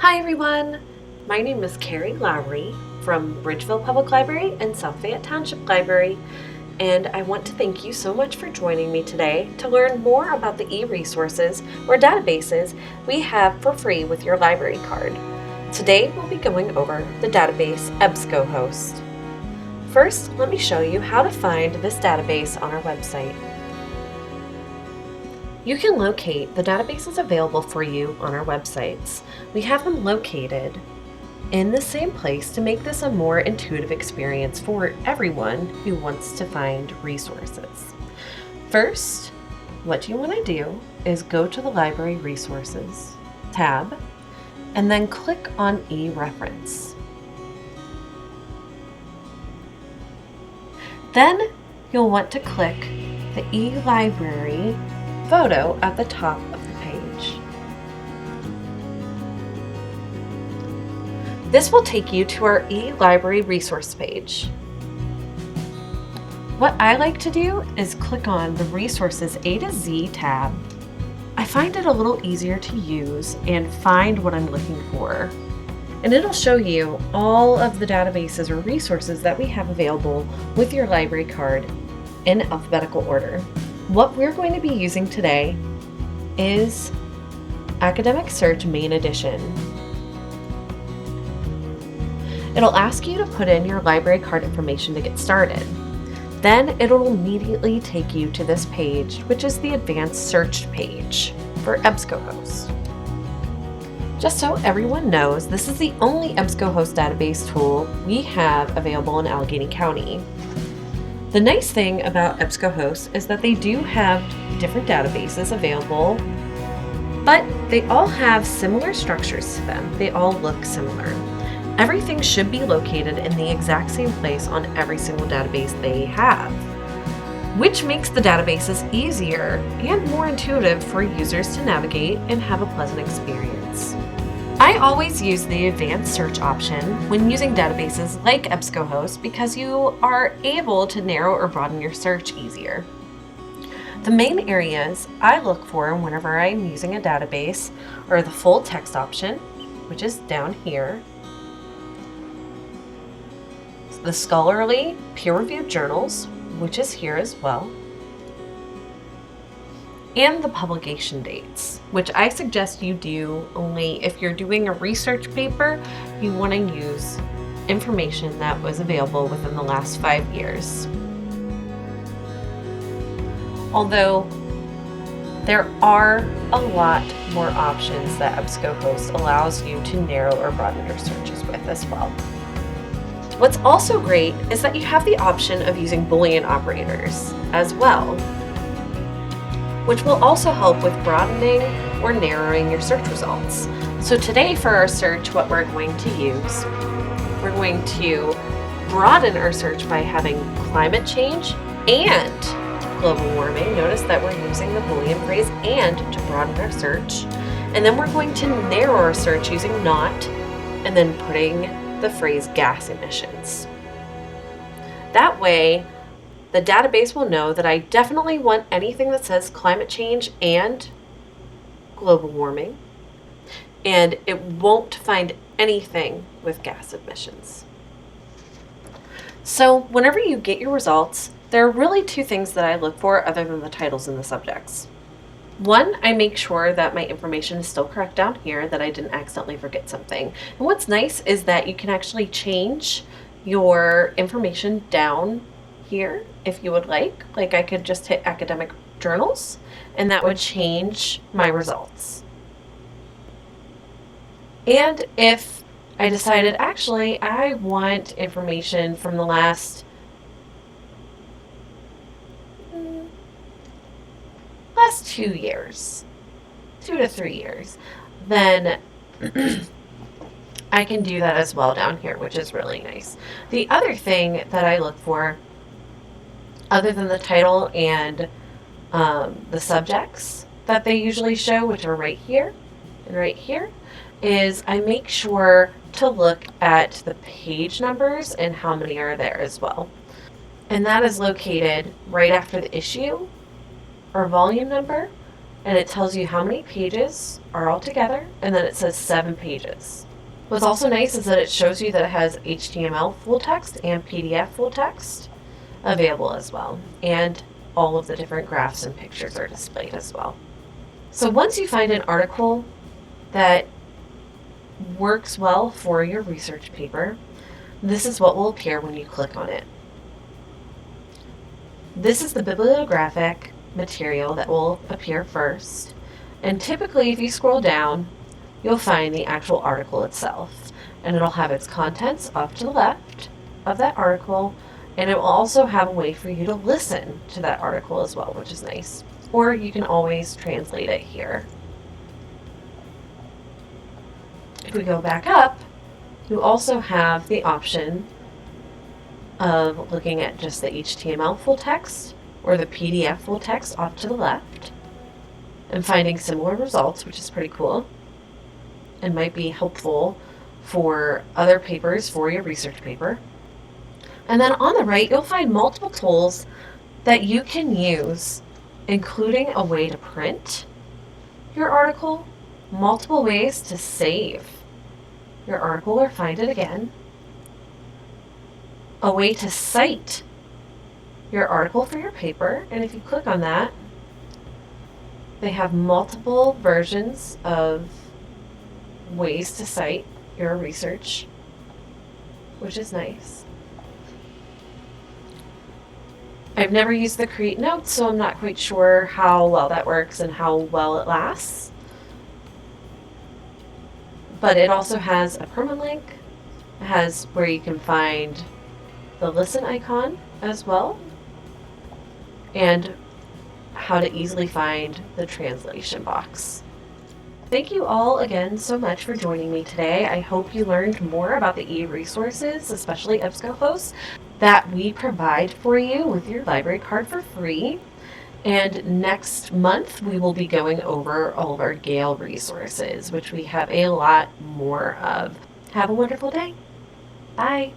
Hi everyone! My name is Carrie Lowry from Bridgeville Public Library and South Fayette Township Library, and I want to thank you so much for joining me today to learn more about the e-resources or databases we have for free with your library card. Today we'll be going over the database EbscoHost. First, let me show you how to find this database on our website. You can locate the databases available for you on our websites. We have them located in the same place to make this a more intuitive experience for everyone who wants to find resources. First, what you want to do is go to the Library Resources tab and then click on e-reference. Then you'll want to click the e-library photo at the top of the page. This will take you to our e-library resource page. What I like to do is click on the Resources A to Z tab. I find it a little easier to use and find what I'm looking for. And it'll show you all of the databases or resources that we have available with your library card in alphabetical order. What we're going to be using today is Academic Search Main Edition. It'll ask you to put in your library card information to get started. Then it'll immediately take you to this page, which is the Advanced Search page for EbscoHost. Just so everyone knows, this is the only EbscoHost database tool we have available in Allegheny County. The nice thing about EbscoHost is that they do have different databases available, but they all have similar structures to them. They all look similar. Everything should be located in the exact same place on every single database they have, which makes the databases easier and more intuitive for users to navigate and have a pleasant experience. I always use the advanced search option when using databases like EbscoHost because you are able to narrow or broaden your search easier. The main areas I look for whenever I'm using a database are the full text option, which is down here, the scholarly peer-reviewed journals, which is here as well, and the publication dates, which I suggest you do only if you're doing a research paper. You want to use information that was available within the last 5 years. Although there are a lot more options that EbscoHost allows you to narrow or broaden your searches with as well. What's also great is that you have the option of using Boolean operators as well, which will also help with broadening or narrowing your search results. So today for our search, what we're going to use, we're going to broaden our search by having climate change and global warming. Notice that we're using the Boolean phrase "and" to broaden our search. And then we're going to narrow our search using "not" and then putting the phrase gas emissions. That way, the database will know that I definitely want anything that says climate change and global warming, and it won't find anything with gas emissions. So whenever you get your results, there are really two things that I look for other than the titles and the subjects. One, I make sure that my information is still correct down here, that I didn't accidentally forget something. And what's nice is that you can actually change your information down here if you would like I could just hit academic journals and that would change my results. And if I decided actually I want information from the last 2 years, 2 to 3 years, then I can do that as well down here, which is really nice. The other thing that I look for, other than the title and the subjects that they usually show, which are right here and right here, is I make sure to look at the page numbers and how many are there as well. And that is located right after the issue or volume number and it tells you how many pages are all together, and then it says 7 pages. What's also nice is that it shows you that it has HTML full text and PDF full text available as well, and all of the different graphs and pictures are displayed as well. So once you find an article that works well for your research paper, this is what will appear when you click on it. This is the bibliographic material that will appear first, and typically if you scroll down, you'll find the actual article itself, and it'll have its contents off to the left of that article, and it will also have a way for you to listen to that article as well, which is nice. Or you can always translate it here. If we go back up, you also have the option of looking at just the HTML full text or the PDF full text off to the left and finding similar results, which is pretty cool and might be helpful for other papers for your research paper. And then on the right, you'll find multiple tools that you can use, including a way to print your article, multiple ways to save your article or find it again, a way to cite your article for your paper, and if you click on that, they have multiple versions of ways to cite your research, which is nice. I've never used the Create Notes, so I'm not quite sure how well that works and how well it lasts. But it also has a permalink. It has where you can find the listen icon as well, and how to easily find the translation box. Thank you all again so much for joining me today. I hope you learned more about the e-resources, especially EbscoHost, that we provide for you with your library card for free. And next month, we will be going over all of our Gale resources, which we have a lot more of. Have a wonderful day. Bye.